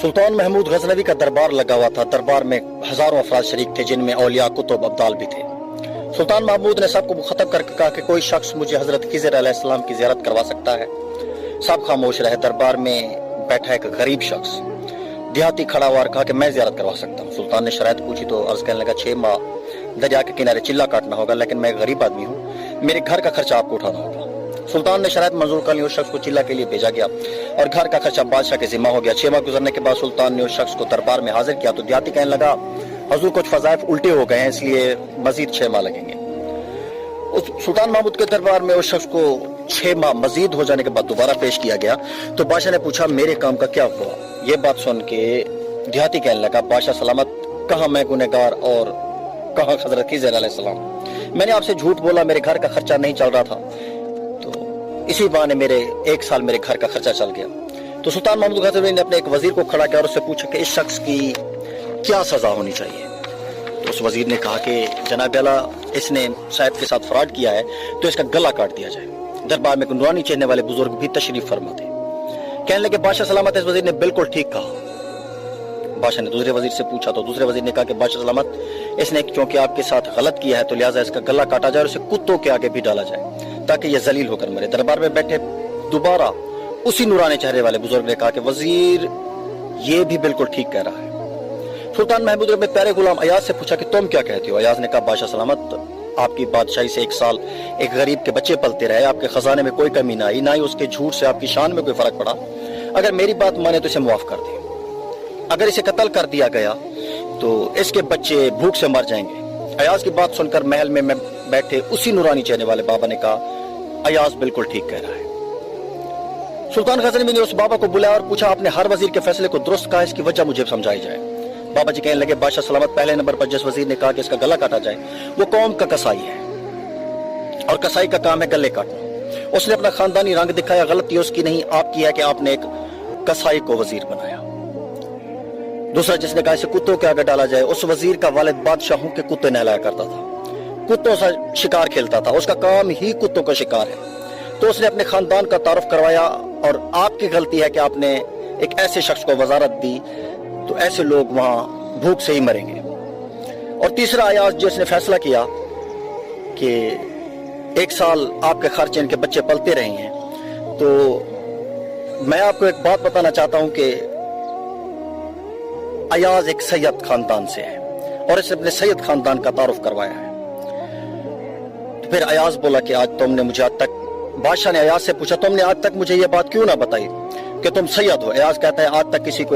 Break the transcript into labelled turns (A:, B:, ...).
A: सुल्तान महमूद गजनवी का दरबार लगा हुआ था। दरबार में हजारों अफराद शरीक थे, जिनमें औलिया, कुतुब, अब्दाल भी थे। सुल्तान महमूद ने सबको मुखतब करके कहा कि कोई शख्स मुझे हजरत खिज़र अलैहिस्सलाम की ज़ियारत करवा सकता है। सब खामोश रहे। दरबार में बैठा एक गरीब शख्स देहाती खड़ा हुआ और कहा कि मैं ज़ियारत करवा सकता हूँ। सुल्तान ने शराइत पूछी तो अर्ज करने लगा, 6 माह दरिया के किनारे चिल्ला काटना होगा, लेकिन मैं गरीब आदमी हूँ, मेरे घर का खर्चा आपको उठाना होगा। सुल्तान ने शराइत मंजूर कर ली। उस शख्स को चिल्ला के लिए भेजा गया और घर का खर्चा बादशाह के जिम्मा हो गया। 6 माह गुजरने के बाद सुल्तान ने उस शख्स को दरबार में हाजिर किया तो देहाती कहने लगा, हुजूर कुछ फजाइफ उल्टे हो गए हैं, इसलिए मजीद 6 माह लगेंगे। उस सुल्तान महमूद के दरबार में उस शख्स को 6 माह मजीद हो जाने के बाद दोबारा पेश किया गया तो बादशाह ने पूछा, मेरे काम का क्या हुआ? ये बात सुन के देहाती कहने लगा, बादशाह सलामत, कहाँ मैं गुनहगार और कहाँ हजरत खिज़र अलैहिस्सलाम। मैंने आपसे झूठ बोला, मेरे घर का खर्चा नहीं चल रहा था, तो इसी बहाने मेरे 1 साल मेरे घर का खर्चा चल गया। तो सुल्तान महमूद गजनवी ने अपने एक वजीर को खड़ा किया और उससे पूछा कि इस शख्स की क्या सजा होनी चाहिए। तो उस वजीर ने कहा कि जनाब आला, इसने साहब के साथ फ्रॉड किया है तो इसका गला काट दिया जाए। दरबार में नूरानी चेहरे वाले बुजुर्ग भी तशरीफ फरमा थे। कहने लगे, बादशाह सलामत, इस वजीर ने बिल्कुल ठीक कहा। बादशाह ने दूसरे वजीर से पूछा तो दूसरे वजीर ने कहा कि बादशाह सलामत, इसने क्योंकि आपके साथ गलत किया है तो लिहाजा इसका गला काटा जाए और इसे कुत्तों के आगे भी डाला जाए ताकि यह जलील होकर मरे। दरबार में बैठे दोबारा उसी नूरानी चेहरे वाले बुजुर्ग ने कहा कि वजीर ये भी बिल्कुल ठीक कह रहा है। सुल्तान महमूद ने अपने प्यारे गुलाम अयाज से पूछा कि तुम क्या कहते हो? अयाज ने कहा, बादशाह सलामत, आपकी बादशाही से 1 साल एक गरीब के बच्चे पलते रहे, आपके खजाने में कोई कमी ना आई, ना ही उसके झूठ से आपकी शान में कोई फर्क पड़ा। अगर मेरी बात माने तो इसे मुआफ कर दे। अगर इसे कत्ल कर दिया गया तो इसके बच्चे भूख से मर जाएंगे। अयाज की बात सुनकर महल में बैठे उसी नूरानी चेहरे वाले बाबा ने कहा, अयाज बिल्कुल ठीक कह रहा है। सुल्तान गजनवी ने उस बाबा को बुलाया और पूछा, आपने हर वजीर के फैसले को दुरुस्त कहा, इसकी वजह मुझे समझाई जाए। बाबा जी कहने लगे, बादशाह सलामत, पहले नंबर पर जिस वजीर ने कहा कि इसका गला काटा जाए वो कौम का कसाई है और कसाई का काम है गले काटना। उसने अपना खानदानी रंग दिखाया। गलती उसकी नहीं, आपकी है कि आपने एक कसाई को वजीर बनाया। दूसरा जिसने कहा इसे कुत्तों के आगे डाला जाए, उस वजीर का वालिद बादशाहों के कुत्ते नहलाया करता था, कुत्तों से शिकार खेलता था, उसका काम ही कुत्तों का शिकार है। तो उसने अपने खानदान का तारुफ करवाया और आपकी गलती है कि आपने एक ऐसे शख्स को वजारत दी तो ऐसे लोग वहां भूख से ही मरेंगे। और तीसरा अयाज जिसने फैसला किया कि 1 साल आपके खर्चे इनके बच्चे पलते रहे हैं, तो मैं आपको एक बात बताना चाहता हूं कि अयाज एक सैयद खानदान से है और इसने अपने सैयद खानदान का तारुफ करवाया है। तो फिर अयाज बोला कि आज तुमने मुझे आज तक, बादशाह ने अयाज से पूछा, तुमने आज तक मुझे ये बात क्यों ना बताई कि तुम सैयद हो? अयाज कहता है, आज तक किसी को